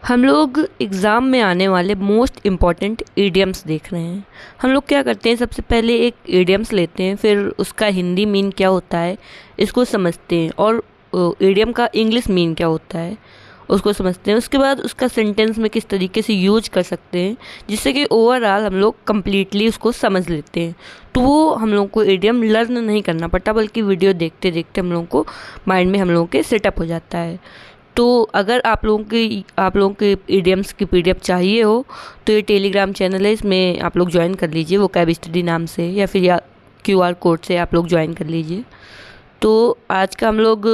हम लोग एग्ज़ाम में आने वाले मोस्ट इम्पॉर्टेंट ईडियम्स देख रहे हैं। हम लोग क्या करते हैं, सबसे पहले एक ईडियम्स लेते हैं, फिर उसका हिंदी मीन क्या होता है इसको समझते हैं, और ईडियम का इंग्लिश मीन क्या होता है उसको समझते हैं। उसके बाद उसका सेंटेंस में किस तरीके से यूज कर सकते हैं जिससे कि ओवरऑल हम लोग कम्प्लीटली उसको समझ लेते हैं। तो वो हम लोग को ईडियम लर्न नहीं करना पड़ता, बल्कि वीडियो देखते देखते हम लोगों को माइंड में हम लोगों के सेटअप हो जाता है। तो अगर आप लोगों के ईडियम्स की पीडीएफ चाहिए हो तो ये टेलीग्राम चैनल है, इसमें आप लोग ज्वाइन कर लीजिए, वो कैब स्टडी नाम से, या फिर QR कोड से आप लोग ज्वाइन कर लीजिए। तो आज का हम लोग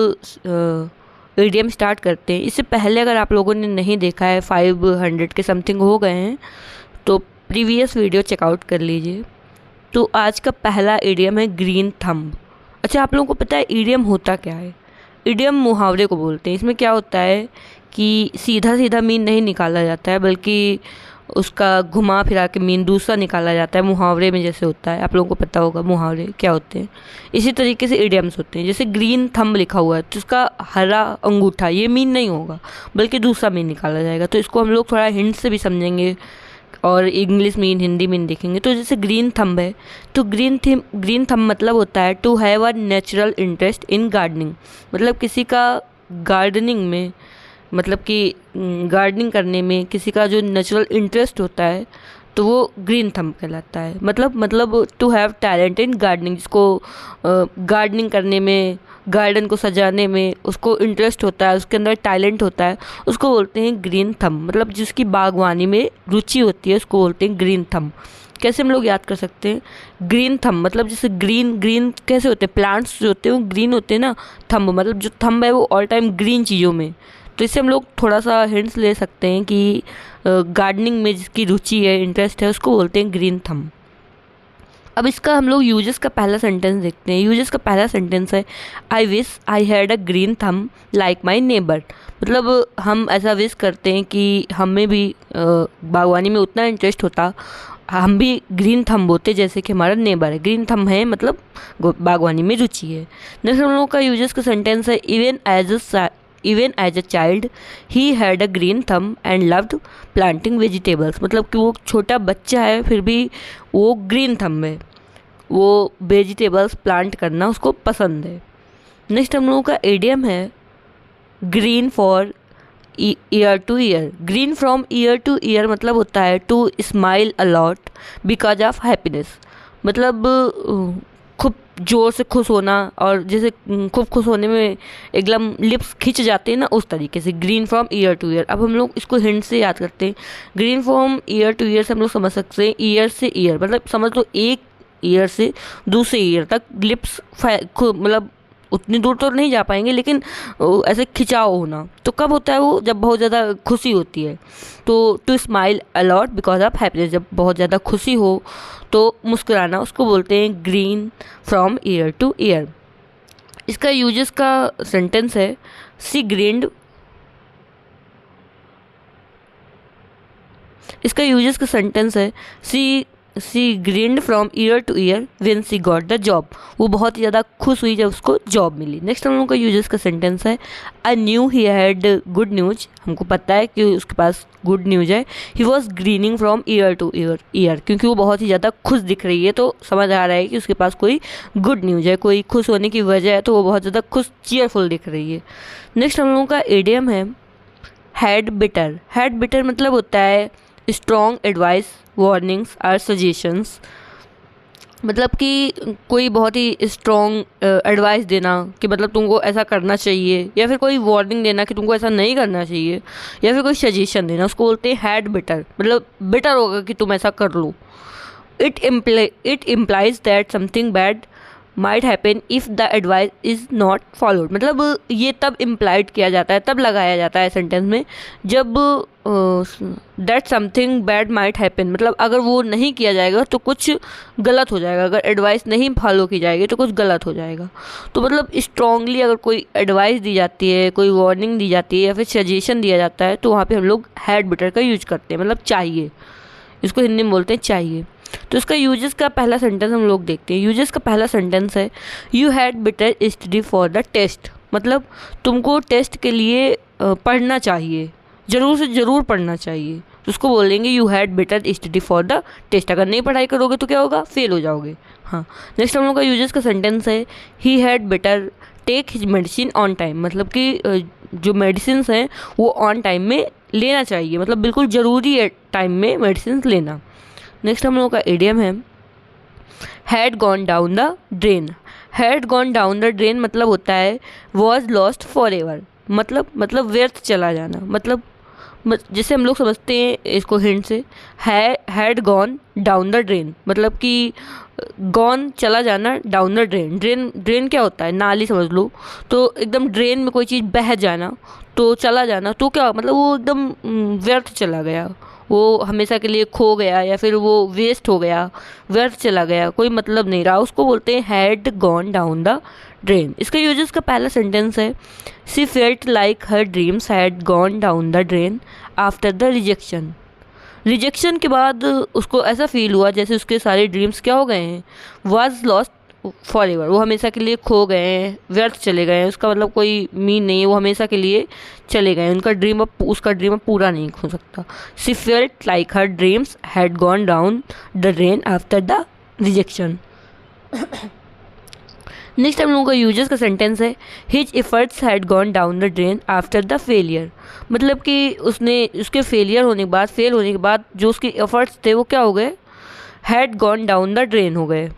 ईडियम स्टार्ट करते हैं। इससे पहले अगर आप लोगों ने नहीं देखा है, 500 के समथिंग हो गए हैं, तो प्रीवियस वीडियो चेकआउट कर लीजिए। तो आज का पहला ईडियम है ग्रीन थंब। अच्छा, आप लोगों को पता है ईडियम होता क्या है? इडियम मुहावरे को बोलते हैं। इसमें क्या होता है कि सीधा सीधा मीन नहीं निकाला जाता है, बल्कि उसका घुमा फिरा के मीन दूसरा निकाला जाता है, मुहावरे में जैसे होता है। आप लोगों को पता होगा मुहावरे क्या होते हैं। इसी तरीके से इडियम्स होते हैं। जैसे ग्रीन थंब लिखा हुआ है तो उसका हरा अंगूठा, ये मीन नहीं होगा, बल्कि दूसरा मीन निकाला जाएगा। तो इसको हम लोग थोड़ा हिंट से भी समझेंगे और इंग्लिश मीन, हिंदी मीन देखेंगे। तो जैसे ग्रीन थंब है, तो ग्रीन थंब मतलब होता है to have a natural interest in gardening. मतलब किसी का गार्डनिंग में, मतलब कि गार्डनिंग करने में किसी का जो नेचुरल इंटरेस्ट होता है तो वो ग्रीन थंब कहलाता है। मतलब to have talent in gardening, जिसको गार्डनिंग करने में, गार्डन को सजाने में उसको इंटरेस्ट होता है, उसके अंदर टैलेंट होता है, उसको बोलते हैं ग्रीन थंब। मतलब जिसकी बागवानी में रुचि होती है उसको बोलते हैं ग्रीन थंब। कैसे हम लोग याद कर सकते हैं? ग्रीन थंब मतलब जैसे ग्रीन कैसे होते हैं, प्लांट्स जो होते हैं वो ग्रीन होते हैं ना। थंब मतलब जो थंब है वो ऑल टाइम ग्रीन चीज़ों में। तो इससे हम लोग थोड़ा सा हिंट्स ले सकते हैं कि गार्डनिंग में जिसकी रुचि है, इंटरेस्ट है, उसको बोलते हैं ग्रीन थंब। अब इसका हम लोग यूजेस का पहला सेंटेंस देखते हैं। यूजेस का पहला सेंटेंस है I wish I had a green thumb like my neighbour. मतलब हम ऐसा विश करते हैं कि हमें भी बागवानी में उतना इंटरेस्ट होता, हम भी ग्रीन थंब होते जैसे कि हमारा नेबर है। ग्रीन थंब है मतलब बागवानी में रुचि है। नेक्स्ट हम लोगों का यूजेस का सेंटेंस है even as a child he had a green thumb and loved planting vegetables. मतलब कि वो छोटा बच्चा है फिर भी वो ग्रीन थंब है, वो वेजिटेबल्स प्लांट करना उसको पसंद है। नेक्स्ट हम लोगों का इडियम है grin for ear to ear. Grin from ear to ear मतलब होता है to smile a lot because of happiness. मतलब खूब ज़ोर से खुश होना, और जैसे खूब खुश होने में एकदम लिप्स खिंच जाते हैं ना, उस तरीके से green from ear to year. अब हम लोग इसको हिंट से याद करते हैं। Grin from ear to year से हम लोग समझ सकते हैं ईयर से ईयर, मतलब समझ लो एक ईयर से दूसरे ईयर तक लिप्स मतलब उतनी दूर तो नहीं जा पाएंगे, लेकिन ऐसे खिंचाव होना। तो कब होता है वो? जब बहुत ज़्यादा खुशी होती है। तो to smile a lot because of happiness, जब बहुत ज़्यादा खुशी हो तो मुस्कुराना, उसको बोलते हैं grin from ear to ear. इसका यूजेस का सेंटेंस है सी ग्रीन्ड। इसका यूजेस का सेंटेंस है she grinned from ear to ear when she got the job. वो बहुत ही ज़्यादा खुश हुई जब उसको जॉब मिली। नेक्स्ट हम लोगों का यूजेस का सेंटेंस है I knew he had good news. हमको पता है कि उसके पास गुड न्यूज है। He was grinning from ear to year, क्योंकि वो बहुत ही ज़्यादा खुश दिख रही है तो समझ आ रहा है कि उसके पास कोई गुड न्यूज है, कोई खुश होने की वजह है, तो वो बहुत ज़्यादा खुश, चीयरफुल दिख रही है। नेक्स्ट हम लोगों का इडियम है हैड बिटर। हैड बिटर मतलब होता है स्ट्रॉन्ग एडवाइस, वार्निंग्स और सजेशंस। मतलब कि कोई बहुत ही स्ट्रॉन्ग एडवाइस देना कि मतलब तुमको ऐसा करना चाहिए, या फिर कोई वार्निंग देना कि तुमको ऐसा नहीं करना चाहिए, या फिर कोई सजेशन देना, उसको बोलते हैं हैड बेटर। मतलब बेटर होगा कि तुम ऐसा कर लो। It implies that something bad might happen if the advice is not followed. मतलब ये तब इम्प्लाइड किया जाता है, तब लगाया जाता है सेंटेंस में जब that something bad might happen, मतलब अगर वो नहीं किया जाएगा तो कुछ गलत हो जाएगा। अगर एडवाइस नहीं फॉलो की जाएगी तो कुछ गलत हो जाएगा। तो मतलब स्ट्रांगली अगर कोई एडवाइस दी जाती है, कोई वार्निंग दी जाती है, या फिर सजेशन दिया जाता है, तो वहाँ पे हम लोग हैड बेटर का यूज करते हैं। मतलब चाहिए, इसको हिंदी में बोलते हैं चाहिए। तो इसका यूजेस का पहला सेंटेंस हम लोग देखते हैं। यूजेस का पहला सेंटेंस है you had better study for the test. मतलब तुमको टेस्ट के लिए पढ़ना चाहिए, ज़रूर से ज़रूर पढ़ना चाहिए, तो उसको बोलेंगे you had better study for the test. अगर नहीं पढ़ाई करोगे तो क्या होगा, फेल हो जाओगे। हाँ, नेक्स्ट हम लोग का यूजेस का सेंटेंस है he had better take his medicine on time, मतलब कि जो मेडिसिन हैं वो ऑन टाइम में लेना चाहिए, मतलब बिल्कुल ज़रूरी है टाइम में मेडिसिन लेना। नेक्स्ट हम लोग का इडियम है had gone down the drain. Had gone down the drain मतलब होता है वॉज लॉस्ट फॉर एवर, मतलब व्यर्थ चला जाना। मतलब जैसे हम लोग समझते हैं इसको हिंट से, had gone down the drain मतलब कि गॉन चला जाना, डाउन द ड्रेन, ड्रेन क्या होता है, नाली समझ लो। तो एकदम ड्रेन में कोई चीज़ बह जाना, तो चला जाना, तो क्या मतलब वो एकदम व्यर्थ चला गया, वो हमेशा के लिए खो गया, या फिर वो वेस्ट हो गया, व्यर्थ चला गया, कोई मतलब नहीं रहा, उसको बोलते हैं had gone down the drain. इसका यूजेस का पहला सेंटेंस है she felt like her dreams had gone down the drain after the rejection. Rejection के बाद उसको ऐसा फील हुआ जैसे उसके सारे ड्रीम्स क्या हो गए हैं, वॉज लॉस्ट फॉर एवर, वो हमेशा के लिए खो गए हैं, व्यर्थ चले गए हैं, उसका मतलब कोई मीन नहीं है, वो हमेशा के लिए चले गए, उसका ड्रीम अब पूरा नहीं हो सकता। She felt like her dreams had gone down the drain after the rejection. Next हम लोगों का यूजर्स का सेंटेंस है his efforts had gone down the drain after the failure, मतलब कि उसके फेल होने के बाद जो उसके एफर्ट्स थे वो क्या हो गए, had gone down the drain हो गए,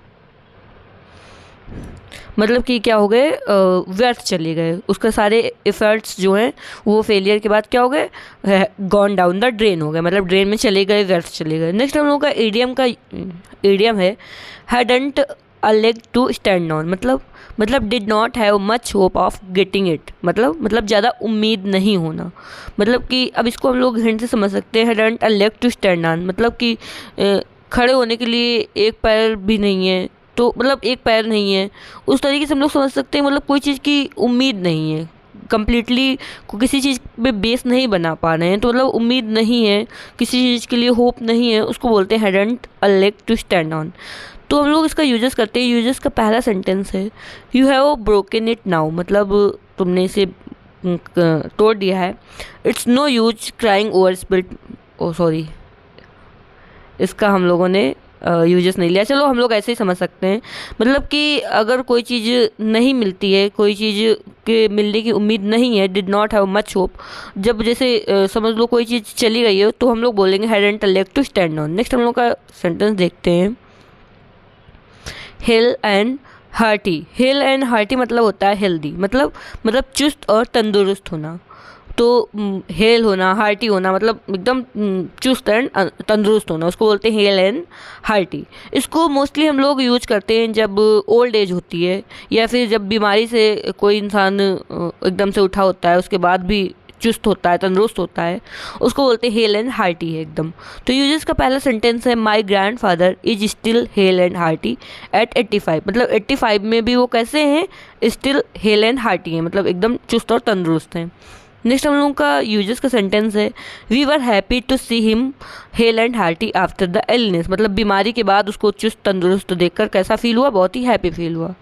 मतलब कि क्या हो गए, व्यर्थ चले गए, उसके सारे एफर्ट्स जो हैं वो फेलियर के बाद क्या हो गए, गॉन डाउन द ड्रेन हो गए, मतलब ड्रेन में चले गए, व्यर्थ चले गए। नेक्स्ट हम लोगों का इडियम है hadn't a leg to stand on, मतलब did not have much hope of getting it, मतलब ज़्यादा उम्मीद नहीं होना, मतलब कि अब इसको हम लोग हिंट से समझ सकते हैं hadn't a leg to stand on, मतलब कि खड़े होने के लिए एक पैर भी नहीं है, तो मतलब एक पैर नहीं है, उस तरीके से हम लोग समझ सकते हैं, मतलब कोई चीज़ की उम्मीद नहीं है, कम्प्लीटली किसी चीज़ पे बेस नहीं बना पा रहे हैं, तो मतलब उम्मीद नहीं है, किसी चीज़ के लिए होप नहीं है, उसको बोलते हैं hadn't a leg to stand on. तो हम लोग इसका यूजेस करते हैं। यूजेस का पहला सेंटेंस है you have broken it now, मतलब तुमने इसे तोड़ दिया है। It's no use crying over spilt, oh sorry, इसका हम लोगों ने यूजेस नहीं लिया, चलो हम लोग ऐसे ही समझ सकते हैं, मतलब कि अगर कोई चीज़ नहीं मिलती है, कोई चीज़ के मिलने की उम्मीद नहीं है, did not have much hope, जब जैसे समझ लो कोई चीज़ चली गई है तो हम लोग बोलेंगे hadn't a leg to stand on. Next हम लोग का सेंटेंस देखते हैं हेल एंड हार्टी मतलब होता है हेल्दी, मतलब चुस्त और तंदुरुस्त होना, तो हेल होना, हार्टी होना, मतलब एकदम चुस्त एंड तंदुरुस्त होना, उसको बोलते हैं हेल एंड हार्टी। इसको मोस्टली हम लोग यूज करते हैं जब ओल्ड एज होती है, या फिर जब बीमारी से कोई इंसान एकदम से उठा होता है, उसके बाद भी चुस्त होता है, तंदुरुस्त होता है, उसको बोलते हैं हेल एंड हार्टी है एकदम। तो यूजेस का पहला सेंटेंस है my grandfather is still hale and hearty at 85, मतलब 85 में भी वो कैसे हैं, स्टिल हेल एंड हार्टी हैं, मतलब एकदम चुस्त और तंदुरुस्त हैं। नेक्स्ट हम लोगों का यूजेस का सेंटेंस है we were happy to see him hale and hearty after the illness, मतलब बीमारी के बाद उसको चुस्त तंदुरुस्त देखकर कैसा फील हुआ, बहुत ही हैप्पी फील हुआ।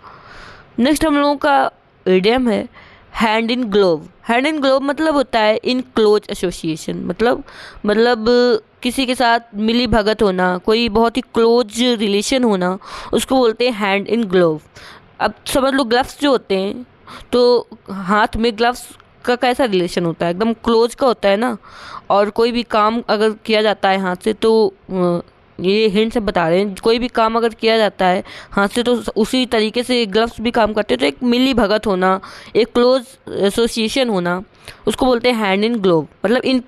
नेक्स्ट हम लोगों का इडियम है hand in glove. Hand in glove मतलब होता है इन क्लोज एसोसिएशन, मतलब किसी के साथ मिली भगत होना, कोई बहुत ही क्लोज रिलेशन होना, उसको बोलते हैं हैंड इन ग्लोव। अब समझ लो ग्लव्स जो होते हैं, तो हाथ में ग्लव्स का कैसा रिलेशन होता है, एकदम क्लोज का होता है ना, और कोई भी काम अगर किया जाता है हाथ से, तो ये हिंट से बता रहे हैं, कोई भी काम अगर किया जाता है हाथ से तो उसी तरीके से ग्लव्स भी काम करते हैं, तो एक मिली भगत होना, एक क्लोज एसोसिएशन होना, उसको बोलते हैं हैंड इन ग्लोव, मतलब in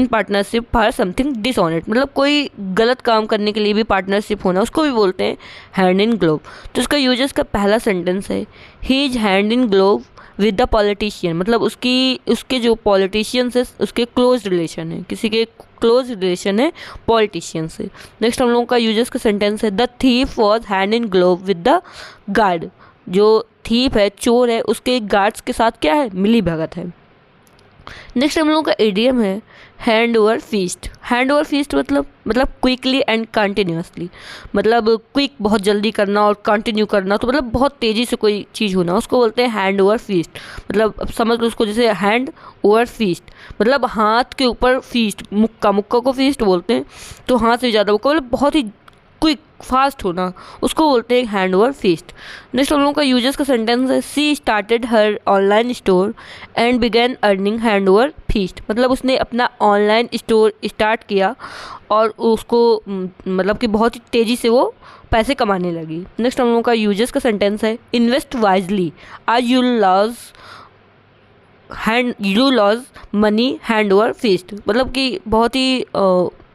partnership for something dishonest, मतलब कोई गलत काम करने के लिए भी पार्टनरशिप होना, उसको भी बोलते हैं हैंड इन ग्लोव। तो इसका यूजेस का पहला सेंटेंस है he is hand in glove with the politician, मतलब उसके जो पॉलिटिशियन से उसके क्लोज रिलेशन है, किसी के क्लोज रिलेशन है पॉलिटिशियन से। नेक्स्ट हम लोगों का यूजेस का सेंटेंस है the thief was hand in glove with the guard, जो थीफ है, चोर है, उसके गार्ड्स के साथ क्या है, मिली भगत है। नेक्स्ट हम लोगों का इडियम है hand over feast. Hand over fist मतलब क्विकली एंड कंटिन्यूसली, मतलब क्विक बहुत जल्दी करना और कंटिन्यू करना, तो मतलब बहुत तेज़ी से कोई चीज़ होना, उसको बोलते हैं हैंड ओवर फीस्ट। मतलब अब समझ लो उसको, जैसे हैंड ओवर फीस्ट मतलब हाथ के ऊपर फीस्ट, मुक्का, मुक्का को फीस्ट बोलते हैं, तो हाथ से ज़्यादा मुक्का, मतलब बहुत ही क्विक फास्ट होना, उसको बोलते हैं हैंड ओवर फीस्ट। नेक्स्ट हम लोगों का यूजर्स का सेंटेंस है she started her online store and began earning hand over fist. मतलब उसने अपना ऑनलाइन स्टोर स्टार्ट किया और उसको मतलब कि बहुत ही तेज़ी से वो पैसे कमाने लगी। नेक्स्ट हम लोगों का यूजर्स का सेंटेंस है invest wisely or you lose money hand over fist. मतलब कि बहुत ही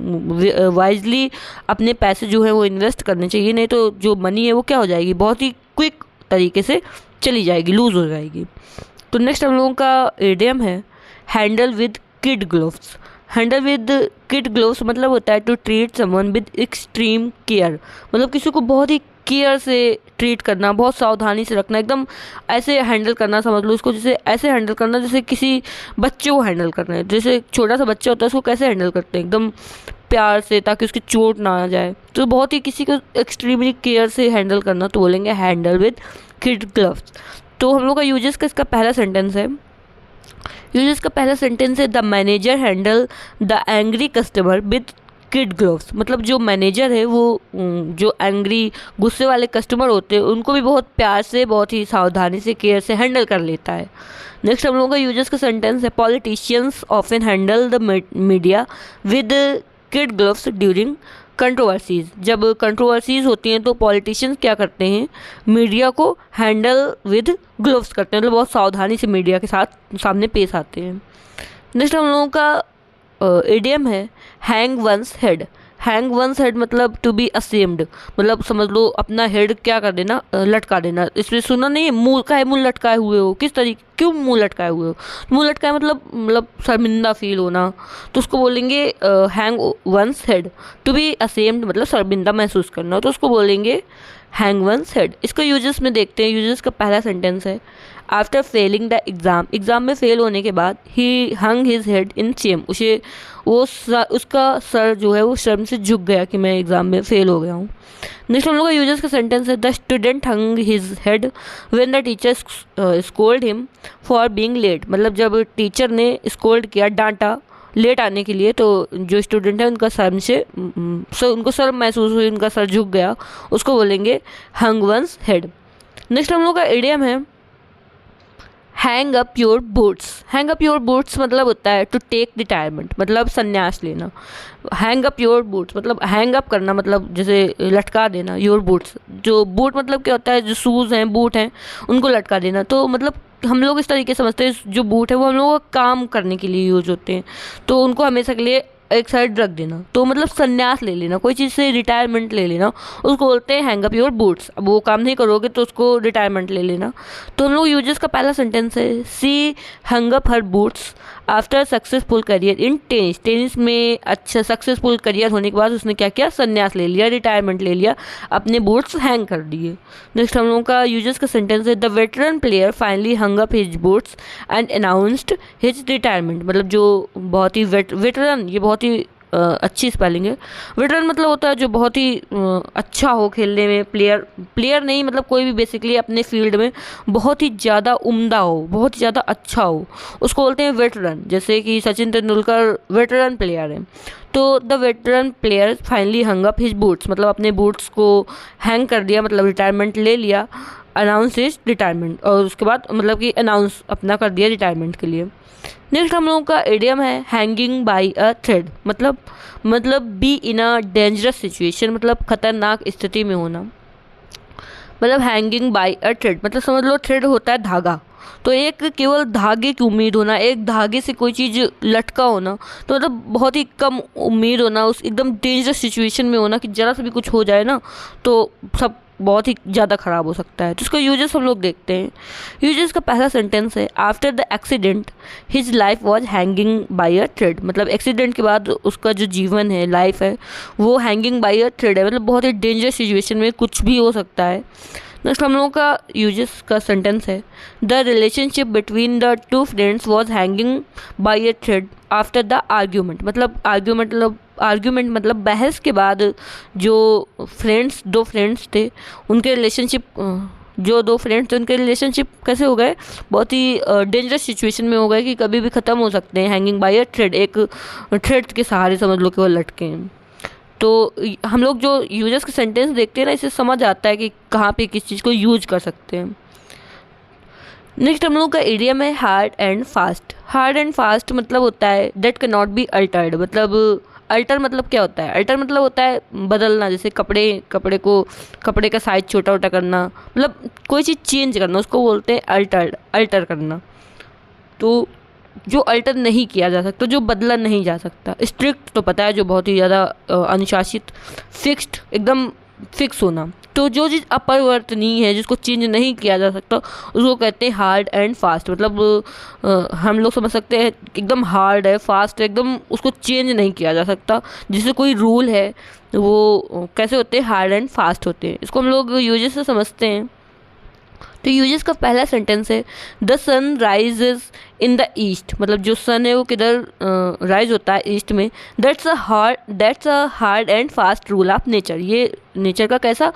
वाइजली अपने पैसे जो है वो इन्वेस्ट करने चाहिए, नहीं तो जो मनी है वो क्या हो जाएगी, बहुत ही क्विक तरीके से चली जाएगी, लूज़ हो जाएगी। तो नेक्स्ट हम लोगों का इडियम है handle with kid gloves. Handle with kid gloves मतलब होता है to treat someone with extreme care. मतलब किसी को बहुत ही केयर से ट्रीट करना, बहुत सावधानी से रखना, एकदम ऐसे हैंडल करना, समझ लो उसको जैसे ऐसे हैंडल करना जैसे किसी बच्चे को हैंडल करना है। जैसे छोटा सा बच्चा होता है उसको कैसे हैंडल करते हैं, एकदम प्यार से, ताकि उसकी चोट ना आ जाए। तो बहुत ही किसी को एक्सट्रीमली केयर से हैंडल करना, तो बोलेंगे हैंडल विद किड ग्लव्स। तो हम लोग का यूजेस का इसका पहला सेंटेंस है, यूजेस का पहला सेंटेंस है the manager handle the angry customer with kid gloves. मतलब जो मैनेजर है वो जो एंग्री गुस्से वाले कस्टमर होते हैं उनको भी बहुत प्यार से, बहुत ही सावधानी से, केयर से हैंडल कर लेता है। नेक्स्ट हम लोगों का यूजर्स का सेंटेंस है politicians often handle the media with kid gloves during controversies. जब कंट्रोवर्सीज होती हैं तो पॉलिटिशियंस क्या करते हैं, मीडिया को हैंडल विद ग्लोव्स करते हैं, मतलब बहुत सावधानी से मीडिया के साथ सामने पेश आते हैं। नेक्स्ट हम लोगों का इडियम है hang one's head. Hang one's head मतलब टू बी असेम्ड, मतलब समझ लो अपना हेड क्या कर देना, लटका देना। इसमें सुना नहीं है, मुँह का है, मुँह लटकाए हुए हो, किस तरीके, क्यों मुँह लटकाए हुए हो, मुँह लटकाए मतलब शर्मिंदा फील होना, तो उसको बोलेंगे hang one's head. To be ashamed मतलब शर्मिंदा महसूस करना, तो उसको बोलेंगे हैंग वंस हेड। इसका यूजर्स में देखते हैं, यूजर्स का पहला सेंटेंस है after failing the exam. Exam में फेल होने के बाद he hung his head in shame, उसे उसका सर जो है वो शर्म से झुक गया कि मैं एग्ज़ाम में फेल हो गया हूँ। नेक्स्ट हम लोग का यूजर्स का सेंटेंस है the student hung his head when the teacher scolded him for being late. मतलब जब टीचर ने स्कोल्ड किया, डांटा लेट आने के लिए, तो जो स्टूडेंट है उनका शर्म से उनको शर्म महसूस हुई, उनका सर झुक गया, उसको बोलेंगे हंग वंस हेड। नेक्स्ट हम लोग का इडियम है hang up your boots. Hang up your boots मतलब होता है टू टेक रिटायरमेंट, मतलब संन्यास लेना। हैंग अप योर बूट्स मतलब हैंग अप करना, मतलब जैसे लटका देना। योर बूट्स, जो बूट मतलब क्या होता है, जो शूज़ हैं, बूट हैं, उनको लटका देना। तो मतलब हम लोग इस तरीके से समझते हैं जो बूट है वो हम लोगों का काम करने के लिए यूज़ होते हैं, तो उनको हमेशा के लिए एक साइड रख देना, तो मतलब संन्यास ले लेना, कोई चीज़ से रिटायरमेंट ले लेना, उसको बोलते हैं हैंग अप योर बूट्स। अब वो काम नहीं करोगे तो उसको रिटायरमेंट ले लेना। तो हम लोग यूजर्स का पहला सेंटेंस है she hung up her boots after successful career in tennis. Tennis में अच्छा सक्सेसफुल करियर होने के बाद उसने क्या किया, संन्यास ले लिया, रिटायरमेंट ले लिया, अपने बूट्स हैंग कर दिए। नेक्स्ट हम लोगों का यूजर्स का सेंटेंस है the veteran player finally hung up his boots and announced his retirement. मतलब जो बहुत ही वेटरन, ये बहुत ही अच्छी स्पेलिंग है। वेटरन मतलब होता है जो बहुत ही अच्छा हो खेलने में, प्लेयर नहीं, मतलब कोई भी बेसिकली अपने फील्ड में बहुत ही ज़्यादा उम्दा हो, बहुत ही ज़्यादा अच्छा हो, उसको बोलते हैं वेटरन। जैसे कि सचिन तेंदुलकर वेटरन प्लेयर है, तो the veteran player finally hung up his boots मतलब अपने बूट्स को हैंग कर दिया, मतलब रिटायरमेंट ले लिया, अनाउंस हिज रिटायरमेंट, और उसके बाद मतलब कि अनाउंस अपना कर दिया रिटायरमेंट के लिए। नेक्स्ट हम लोगों का इडियम है हैंगिंग बाई अ थ्रेड। मतलब be in a dangerous situation, मतलब खतरनाक स्थिति में होना। मतलब हैंगिंग बाई अ थ्रेड मतलब समझ लो थ्रेड होता है धागा, तो एक केवल धागे की उम्मीद होना, एक धागे से कोई चीज़ लटका होना, तो मतलब बहुत ही कम उम्मीद होना, उस एकदम डेंजरस सिचुएशन में होना कि ज़रा सा भी कुछ हो जाए ना तो सब बहुत ही ज़्यादा ख़राब हो सकता है। तो इसका यूजेस हम लोग देखते हैं। यूजेस का पहला सेंटेंस है after the accident his life was hanging by a thread. मतलब एक्सीडेंट के बाद उसका जो जीवन है, लाइफ है, वो हैंगिंग बाई अ थ्रेड है, मतलब बहुत ही डेंजरस सिचुएशन में कुछ भी हो सकता है। नेक्स्ट हम लोगों का यूजेस का सेंटेंस है, the relationship between the two friends was hanging by A thread after the argument. मतलब आर्ग्यूमेंट मतलब बहस के बाद जो दो फ्रेंड्स थे उनके रिलेशनशिप जो दो फ्रेंड्स थे उनके रिलेशनशिप कैसे हो गए, बहुत ही डेंजरस सिचुएशन में हो गए कि कभी भी ख़त्म हो सकते हैं। हैंगिंग बाय अ थ्रेड, एक थ्रेड के सहारे समझ लो कि वो लटके हैं। तो हम लोग जो यूजर्स के सेंटेंस देखते हैं ना, इससे समझ आता है कि कहाँ पे किस चीज़ को यूज कर सकते हैं। नेक्स्ट हम लोग का इडियम है hard and fast. Hard and fast मतलब होता है that can not be altered. मतलब अल्टर मतलब क्या होता है, अल्टर मतलब होता है बदलना, जैसे कपड़े का साइज छोटा छोटा करना, मतलब कोई चीज़ चेंज करना, उसको बोलते हैं अल्टर करना। तो जो अल्टर नहीं किया जा सकता, जो बदला नहीं जा सकता। स्ट्रिक्ट तो पता है, जो बहुत ही ज़्यादा अनुशासित, फिक्स्ड एकदम फिक्स होना। तो जो चीज़ अपरिवर्तनीय है, जिसको चेंज नहीं किया जा सकता, उसको कहते हैं हार्ड एंड फास्ट। मतलब हम लोग समझ सकते हैं एकदम हार्ड है, फास्ट है, एकदम उसको चेंज नहीं किया जा सकता। जैसे कोई रूल है वो कैसे होते हैं, हार्ड एंड फास्ट होते हैं। इसको हम लोग यूजेस से समझते हैं। तो यूजेस का पहला सेंटेंस है the sun rises in the east. मतलब जो सन है वो किधर राइज होता है, ईस्ट में। That's a hard and fast rule of nature. ये नेचर का कैसा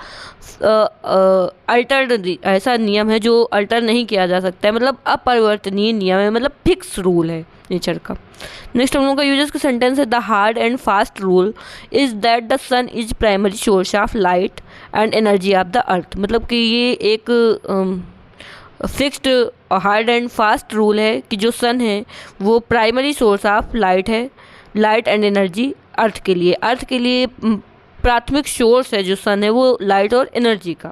अल्टर ऐसा नियम है जो अल्टर नहीं किया जा सकता है, मतलब अपरिवर्तनीय नियम है, मतलब फिक्स रूल है नेचर का। नेक्स्ट हम लोगों का यूजर्स का सेंटेंस है the hard and fast rule is that the sun is primary source of light and energy of the earth. मतलब कि ये एक fixed hard and fast rule है कि जो सन है वो प्राइमरी सोर्स ऑफ लाइट है, लाइट एंड एनर्जी अर्थ के लिए प्राथमिक सोर्स है जो सन है वो लाइट और एनर्जी का।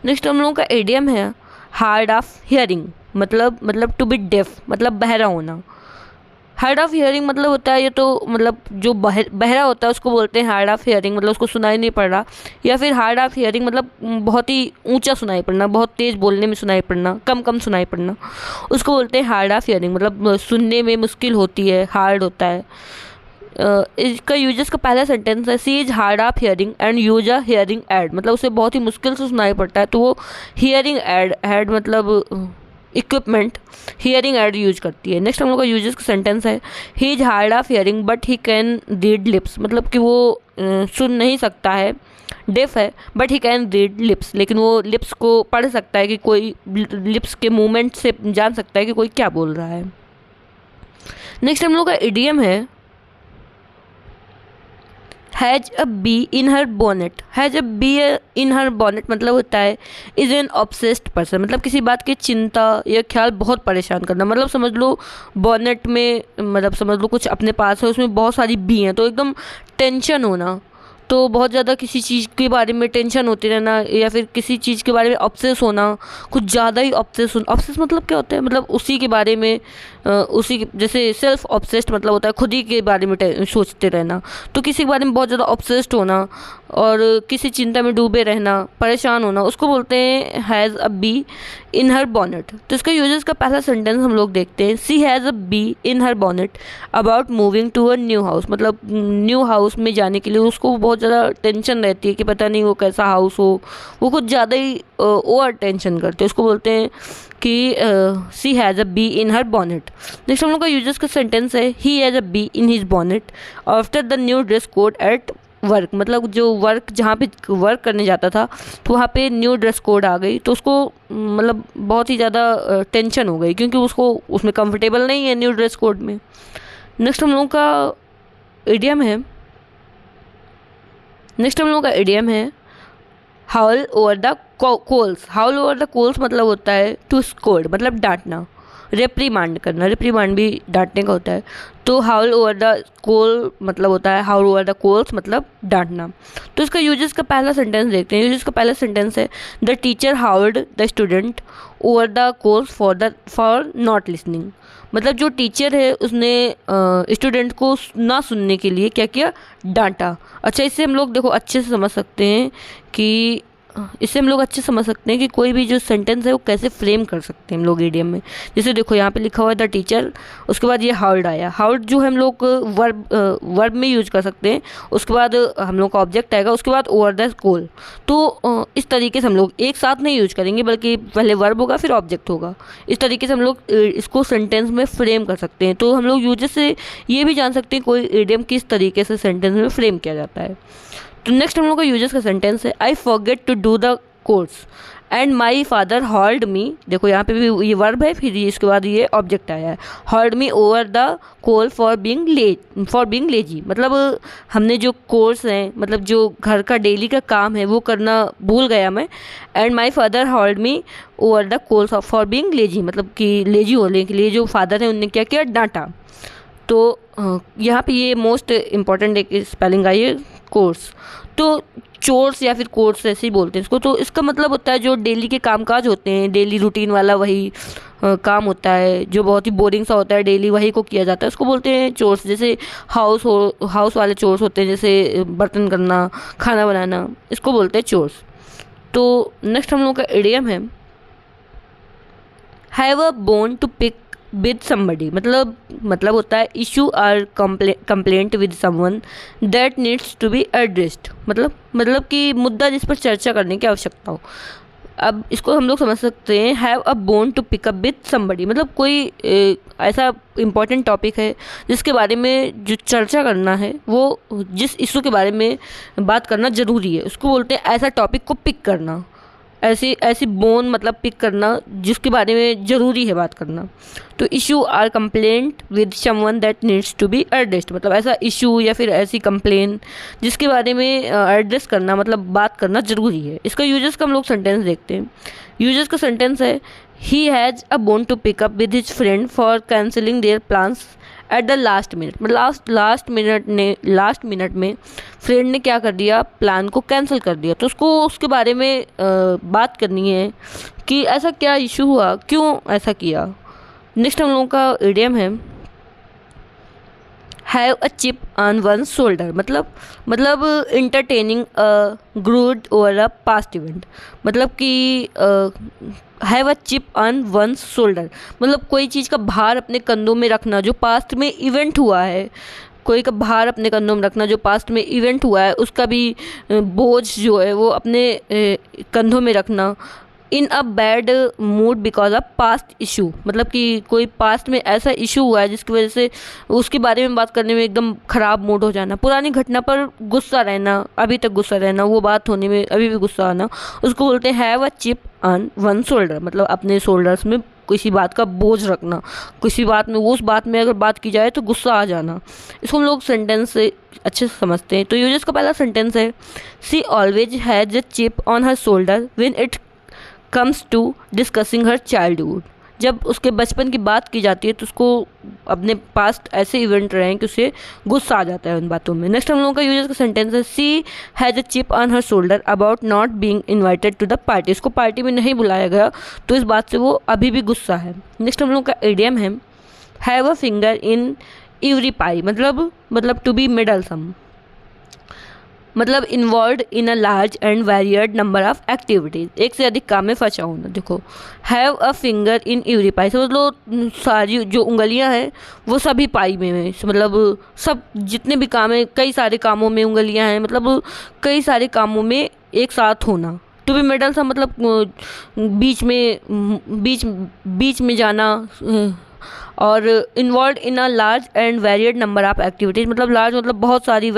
नेक्स्ट हम लोगों का एडियम है हार्ड ऑफ हियरिंग। मतलब टू बी डेफ, मतलब बहरा होना। हार्ड ऑफ हियरिंग मतलब होता है, ये तो मतलब जो बहरा होता है उसको बोलते हैं हार्ड ऑफ हियरिंग, मतलब उसको सुनाई नहीं पड़ रहा। या फिर हार्ड ऑफ हियरिंग मतलब बहुत ही ऊंचा सुनाई पड़ना, बहुत तेज़ बोलने में सुनाई पड़ना, कम सुनाई पड़ना, उसको बोलते हैं हार्ड ऑफ हियरिंग। मतलब सुनने में मुश्किल होती है, हार्ड होता है। इसका यूजर्स का पहला सेंटेंस है she is hard of hearing and use a hearing aid. मतलब उसे बहुत ही मुश्किल से सुनाई पड़ता है, तो वो हियरिंग एड मतलब इक्विपमेंट हियरिंग एड यूज करती है। नेक्स्ट हम लोग का यूजर्स का सेंटेंस है he is hard of hearing but he can read lips. मतलब कि वो सुन नहीं सकता है, डेफ है, but he can read lips, लेकिन वो लिप्स को पढ़ सकता है, कि कोई लिप्स के मूवमेंट से जान सकता है कि कोई क्या बोल रहा है। नेक्स्ट हम लोग का इडियम है has a bee in her bonnet. Has a bee in her bonnet मतलब होता है इज एन ऑब्सेस्ड पर्सन। मतलब किसी बात की चिंता या ख्याल बहुत परेशान करना। मतलब समझ लो बोनेट में, मतलब समझ लो कुछ अपने पास है, उसमें बहुत सारी बी हैं, तो एकदम टेंशन होना। तो बहुत ज़्यादा किसी चीज़ के बारे में टेंशन होती रहना, या फिर किसी चीज़ के बारे में ऑब्सेस होना, कुछ ज़्यादा ही ऑब्सेस मतलब क्या होता है, मतलब उसी के बारे में जैसे सेल्फ ऑब्सेस्ड मतलब होता है खुद ही के बारे में सोचते रहना। तो किसी के बारे में बहुत ज़्यादा ऑब्सेस्ड होना और किसी चिंता में डूबे रहना, परेशान होना, उसको बोलते हैं has a bee in her bonnet. तो इसका यूजर्स का पहला सेंटेंस हम लोग देखते हैं she has a bee in her bonnet about moving to a new house. मतलब न्यू हाउस में जाने के लिए उसको बहुत ज़्यादा टेंशन रहती है कि पता नहीं वो कैसा हाउस हो, वो कुछ ज़्यादा ही ओवर टेंशन करते हैं, उसको बोलते हैं कि she has a bee in her bonnet. Next हम लोग का यूजर्स का सेंटेंस है ही has a bee in his bonnet after the new dress code at work. मतलब जो वर्क जहाँ पे वर्क करने जाता था तो वहाँ पे न्यू ड्रेस कोड आ गई, तो उसको मतलब बहुत ही ज़्यादा टेंशन हो गई, क्योंकि उसको उसमें कंफर्टेबल नहीं है न्यू ड्रेस कोड में। नेक्स्ट हम लोगों का इडियम है haul over the coals. Haul over the coals मतलब होता है टू स्कोल्ड, मतलब डांटना, रेप्रीमांड करना। रेप्रीमांड भी डांटने का होता है। तो हाउल ओवर द कोल मतलब होता है हाउल ओवर द कोल्स मतलब डांटना। तो इसका यूजर्स का पहला सेंटेंस देखते हैं। यूजर्स का पहला सेंटेंस है the teacher hauled the student over the coals for not listening. मतलब जो टीचर है उसने स्टूडेंट को ना सुनने के लिए क्या किया, डांटा। अच्छा, इससे हम लोग देखो अच्छे से समझ सकते हैं कि इससे हम लोग अच्छे समझ सकते हैं कि कोई भी जो सेंटेंस है वो कैसे फ्रेम कर सकते हैं हम लोग ईडियम में। जैसे देखो यहाँ पे लिखा हुआ है द टीचर, उसके बाद ये हाउड आया। हाउड जो हम लोग वर्ब में यूज कर सकते हैं, उसके बाद हम लोग का ऑब्जेक्ट आएगा, उसके बाद ओवर द कोल। तो इस तरीके से हम लोग एक साथ नहीं यूज करेंगे, बल्कि पहले वर्ब होगा फिर ऑब्जेक्ट होगा। इस तरीके से हम लोग इसको सेंटेंस में फ्रेम कर सकते हैं। तो हम लोग यूजेस से ये भी जान सकते हैं कोई ईडियम किस तरीके से सेंटेंस में फ्रेम किया जाता है। तो नेक्स्ट हम लोग का यूजेस का सेंटेंस है I forget to do the chores and my father hauled me. देखो यहाँ पे भी ये वर्ब है, फिर इसके बाद ये ऑब्जेक्ट आया है, hauled me over the coal for being lazy. मतलब हमने जो कोर्स है, मतलब जो घर का डेली का काम है वो करना भूल गया मैं। And my father hauled me over the coal for being lazy, मतलब कि लेजी होने के लिए जो फादर है उनने क्या किया, डांटा। तो यहाँ पे ये मोस्ट इम्पॉर्टेंट एक स्पेलिंग आई है, कोर्स। तो चोर्स या फिर कोर्स ऐसे ही बोलते हैं इसको। तो इसका मतलब होता है जो डेली के कामकाज होते हैं, डेली रूटीन वाला वही काम होता है जो बहुत ही बोरिंग सा होता है, डेली वही को किया जाता है, उसको बोलते हैं चोर्स। जैसे हाउस वाले चोर्स होते हैं, जैसे बर्तन करना, खाना बनाना, इसको बोलते हैं चोर्स। तो नेक्स्ट हम लोग का इडियम है have a bone to pick with somebody. मतलब होता है issue or complaint with someone that needs to be addressed. मतलब कि मुद्दा जिस पर चर्चा करने की आवश्यकता हो। अब इसको हम लोग समझ सकते हैं have a bone to pick up with somebody, मतलब कोई ऐसा इम्पोर्टेंट टॉपिक है जिसके बारे में जो चर्चा करना है, वो जिस इशू के बारे में बात करना ज़रूरी है, उसको बोलते हैं ऐसा टॉपिक को पिक करना। ऐसी बोन मतलब पिक करना जिसके बारे में ज़रूरी है बात करना। तो issue or complaint with someone that needs to be addressed, मतलब ऐसा इशू या फिर ऐसी कंप्लेन जिसके बारे में एड्रेस करना, मतलब बात करना ज़रूरी है। इसका यूजर्स का हम लोग सेंटेंस देखते हैं। यूजर्स का सेंटेंस है ही has a bone to pick up with his friend for cancelling their plans at the last minute. मतलब लास्ट मिनट में फ्रेंड ने क्या कर दिया, प्लान को कैंसिल कर दिया। तो उसको उसके बारे में बात करनी है कि ऐसा क्या इशू हुआ, क्यों ऐसा किया। नेक्स्ट हम लोगों का इडियम है have a chip on one shoulder. मतलब entertaining a grudge over a past event. मतलब कि have a chip on one shoulder, मतलब कोई चीज़ का भार अपने कंधों में रखना जो पास्ट में इवेंट हुआ है। कोई का भार अपने कंधों में रखना जो पास्ट में इवेंट हुआ है, उसका भी बोझ जो है वो अपने कंधों में रखना। In a bad mood because of past issue, मतलब कि कोई पास्ट में ऐसा इशू हुआ है जिसकी वजह से उसके बारे में बात करने में एकदम ख़राब मूड हो जाना, पुरानी घटना पर गुस्सा रहना, अभी तक गुस्सा रहना, वो बात होने में अभी भी गुस्सा आना, उसको बोलते हैं have a chip on one shoulder. मतलब अपने शोल्डर्स में किसी बात का बोझ रखना, किसी बात में, उस बात में अगर बात की जाए तो गुस्सा आ जाना। इसको हम लोग सेंटेंस से अच्छे से समझते हैं। तो यूजर्स का पहला सेंटेंस है she always has a chip on her shoulder when it comes to discussing her childhood. जब उसके बचपन की बात की जाती है तो उसको अपने पास्ट ऐसे इवेंट रहे हैं कि उसे गुस्सा आ जाता है उन बातों में। नेक्स्ट हम लोगों का यूजर्स का सेंटेंस है she has a chip on her shoulder about not being invited to the party. इसको पार्टी में नहीं बुलाया गया तो इस बात से वो अभी भी गुस्सा है। नेक्स्ट हम लोगों का इडियम है have a finger in every pie. मतलब टू बी मिडलसम, मतलब involve in a large and varied number of activities, एक से अधिक काम में फंसा होना। देखो have a finger in every pie, समझ लो सारी जो उंगलियां हैं वो सभी पाई में है। मतलब सब जितने भी काम है, कई सारे कामों में उंगलियां हैं, मतलब कई सारे कामों में एक साथ होना। टू बी मिडल सा मतलब बीच में जाना। और involve in a large and varied number of activities, मतलब लार्ज मतलब बहुत सारी,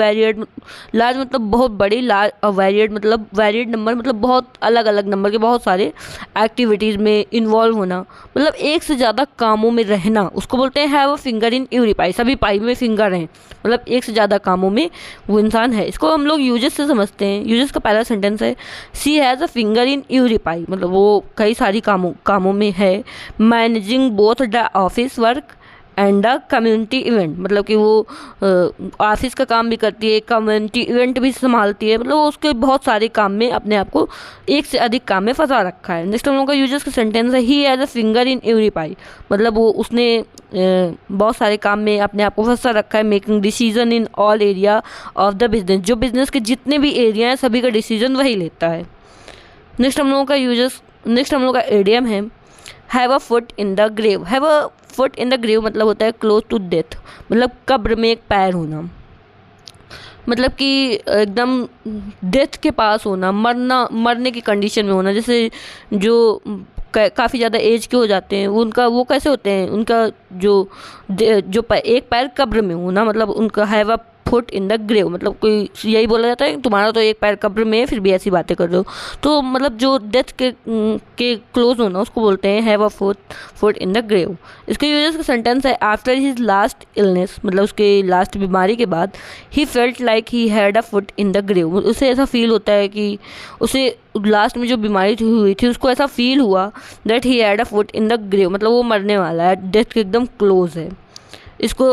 लार्ज मतलब बहुत बड़ी, वेरियड मतलब वेरियड नंबर मतलब बहुत अलग अलग नंबर के बहुत सारे एक्टिविटीज़ में इन्वॉल्व होना, मतलब एक से ज़्यादा कामों में रहना, उसको बोलते हैं have a finger in every pie. सभी पाई में फिंगर हैं, मतलब एक से ज़्यादा कामों में वो इंसान है। इसको हम लोग यूजेस से समझते हैं। यूजेस का पहला सेंटेंस है she has a finger in every pie, मतलब वो कई सारी कामों में है। Managing both the office work and the community event, मतलब कि वो ऑफिस का काम भी करती है, कम्युनिटी इवेंट भी संभालती है, मतलब वो उसके बहुत सारे काम में अपने आप को एक से अधिक काम में फंसा रखा है। नेक्स्ट हम लोग का यूजर्स का सेंटेंस है ही has a finger in every pie, मतलब वो उसने बहुत सारे काम में अपने आप को फंसा रखा है। Making decision in all area of the business, जो बिजनेस के जितने भी एरिया हैं सभी का डिसीजन वही लेता है। नेक्स्ट हम लोग का एडियम है have a foot in the grave. Have a foot in the grave मतलब होता है क्लोज टू डेथ, मतलब कब्र में एक पैर होना, मतलब कि एकदम डेथ के पास होना, मरने की कंडीशन में होना। जैसे जो काफ़ी ज़्यादा एज के हो जाते हैं उनका वो कैसे होते हैं, उनका एक पैर कब्र में होना, मतलब उनका have a foot in the grave, मतलब कोई यही बोला जाता है तुम्हारा तो एक पैर कब्र में है फिर भी ऐसी बातें कर रहे हो। तो मतलब जो डेथ के क्लोज होना उसको बोलते हैं have a foot in the grave. इसके यूजेस का सेंटेंस है आफ्टर हिज लास्ट इलनेस, मतलब उसके लास्ट बीमारी के बाद he felt like he had a foot in the grave. उसे ऐसा फील होता है कि उसे लास्ट में जो बीमारी हुई थी उसको ऐसा फील हुआ that he had a foot in the grave, मतलब वो मरने वाला है, डेथ के एकदम क्लोज है। इसको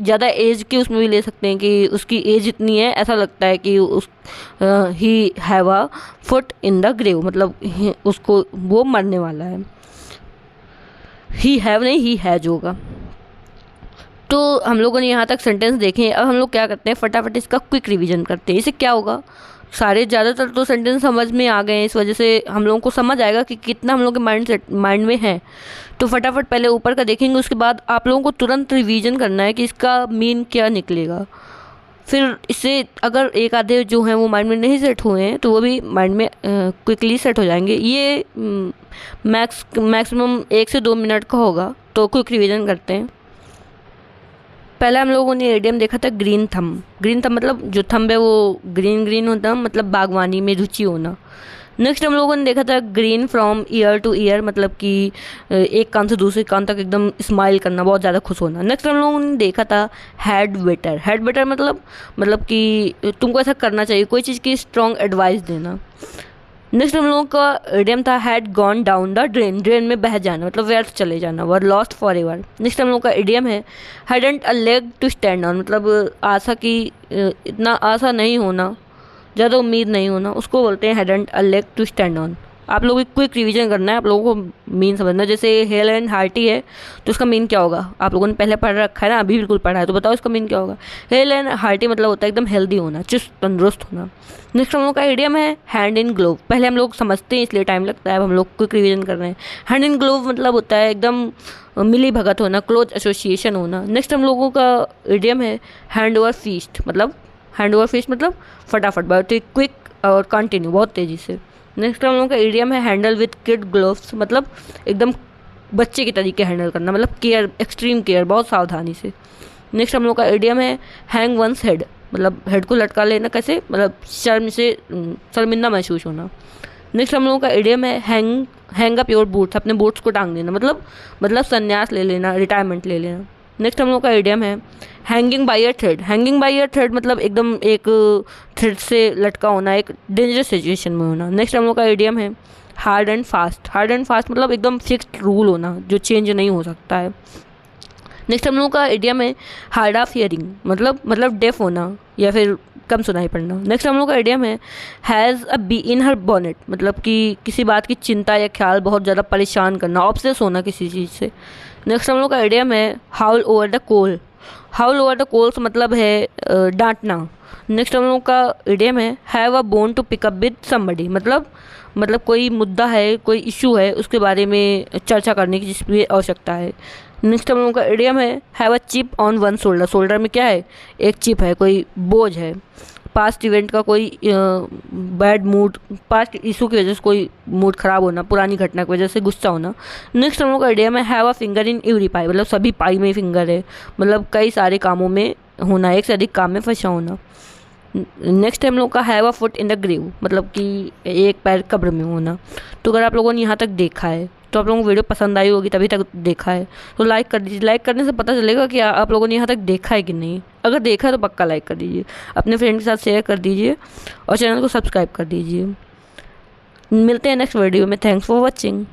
ज़्यादा एज के उसमें भी ले सकते हैं कि उसकी एज इतनी है, ऐसा लगता है कि he have a foot in the grave, मतलब उसको वो मरने वाला है। ही हैव नहीं, ही हैज होगा। तो हम लोगों ने यहाँ तक सेंटेंस देखे। अब हम लोग क्या करते हैं, फटाफट इसका क्विक रिवीजन करते हैं। इससे क्या होगा, सारे ज़्यादातर तो सेंटेंस समझ में आ गए हैं, इस वजह से हम लोगों को समझ आएगा कि कितना हम लोग के माइंड में है। तो फटाफट पहले ऊपर का देखेंगे, उसके बाद आप लोगों को तुरंत रिवीजन करना है कि इसका मीन क्या निकलेगा। फिर इससे अगर एक आधे जो हैं वो माइंड में नहीं सेट हुए हैं तो वो भी माइंड में क्विकली सेट हो जाएंगे। ये मैक्सिमम 1 से 2 मिनट का होगा। तो क्विक रिवीजन करते हैं। पहला हम लोगों ने एडियम देखा था ग्रीन थंब। ग्रीन थंब मतलब जो थंब है वो ग्रीन ग्रीन होता है, मतलब बागवानी में रुचि होना। नेक्स्ट हम लोगों ने देखा था green from ear to ear, मतलब कि एक कान से दूसरे कान तक एकदम स्माइल करना, बहुत ज़्यादा खुश होना। नेक्स्ट हम लोगों ने देखा था हैड बेटर। हैड बेटर मतलब कि तुमको ऐसा करना चाहिए, कोई चीज़ की स्ट्रॉन्ग एडवाइस देना। नेक्स्ट हम लोगों का एडियम था had gone down the drain. Drain में बह जाना मतलब व्यर्थ चले जाना, were lost forever. Next हम लोग का एडियम है hadn't a leg to stand on, मतलब आशा की इतना आशा नहीं होना, ज़्यादा उम्मीद नहीं होना, उसको बोलते हैं hadn't a leg to stand on. आप लोगों को क्विक रिवीजन करना है, आप लोगों को मीन समझना। जैसे हेल एंड हार्टी है तो उसका मीन क्या होगा, आप लोगों ने पहले पढ़ रखा है ना, अभी बिल्कुल पढ़ा है, तो बताओ इसका मीन क्या होगा। हेल एंड हार्टी मतलब होता है एकदम हेल्दी होना, चुस्त तंदुरुस्त होना। नेक्स्ट हम लोग का इडियम है हैंड इन ग्लोव। पहले हम लोग समझते हैं इसलिए टाइम लगता है, अब हम लोग क्विक रिवीजन कर रहे हैं। हैंड इन ग्लोव मतलब होता है एकदम मिली भगत होना, क्लोज एसोसिएशन होना। नेक्स्ट हम लोगों का इडियम है हैंड ओवर फीस्ट, मतलब हैंड ओवर फीस्ट मतलब फटाफट, बहुत ही क्विक और कंटिन्यू, बहुत तेज़ी से। नेक्स्ट हम लोगों का इडियम है हैंडल विद किड ग्लोव्स, मतलब एकदम बच्चे के तरीके हैंडल करना, मतलब केयर, एक्सट्रीम केयर, बहुत सावधानी से। नेक्स्ट हम लोग का इडियम है हैंग वंस हेड, मतलब हेड को लटका लेना, कैसे, मतलब शर्मिंदा महसूस होना। नेक्स्ट हम लोगों का इडियम है हैंग अप योर बूट्स, अपने बूट्स को टांग देना, मतलब संन्यास ले लेना, रिटायरमेंट ले लेना। नेक्स्ट हम लोग का इडियम है hanging by a thread. Hanging by a thread मतलब एकदम एक थ्रेड से लटका होना, एक डेंजरस सिचुएशन में होना। नेक्स्ट हम लोग का इडियम है hard and fast. Hard and fast मतलब एकदम फिक्स्ड रूल होना जो चेंज नहीं हो सकता है। नेक्स्ट हम लोग का इडियम है हार्ड ऑफ हियरिंग, मतलब डेफ होना या फिर कम सुनाई पड़ना। नेक्स्ट हम लोग का इडियम है has a bee in her bonnet, मतलब कि किसी बात की चिंता या ख्याल बहुत ज़्यादा परेशान करना, ऑब्सेस होना किसी चीज़ से। नेक्स्ट हम लोग का इडियम है haul over the coal. Haul over the coals मतलब है डांटना। नेक्स्ट हम लोग का इडियम है have a bone to pick up with somebody, मतलब कोई मुद्दा है, कोई इशू है, उसके बारे में चर्चा करने की जिसकी आवश्यकता है। नेक्स्ट हम लोगों का इडियम है have a chip on one shoulder. Shoulder में क्या है, एक चिप है, कोई बोझ है। पास्ट इवेंट का कोई बैड मूड, पास्ट इशू की वजह से कोई मूड ख़राब होना, पुरानी घटना की वजह से गुस्सा होना। नेक्स्ट हम लोग का इडियम है have a finger in every pie, मतलब सभी पाई में फिंगर है, मतलब कई सारे कामों में होना, एक से अधिक काम में फंसा होना। नेक्स्ट हम लोग का have a foot in the grave, मतलब कि एक पैर कब्र में होना। तो अगर आप लोगों ने यहाँ तक देखा है तो आप लोगों को वीडियो पसंद आई होगी, तभी तक देखा है तो लाइक कर दीजिए। लाइक करने से पता चलेगा कि आप लोगों ने यहाँ तक देखा है कि नहीं। अगर देखा है तो पक्का लाइक कर दीजिए, अपने फ्रेंड के साथ शेयर कर दीजिए और चैनल को सब्सक्राइब कर दीजिए। मिलते हैं नेक्स्ट वीडियो में। Thanks for watching.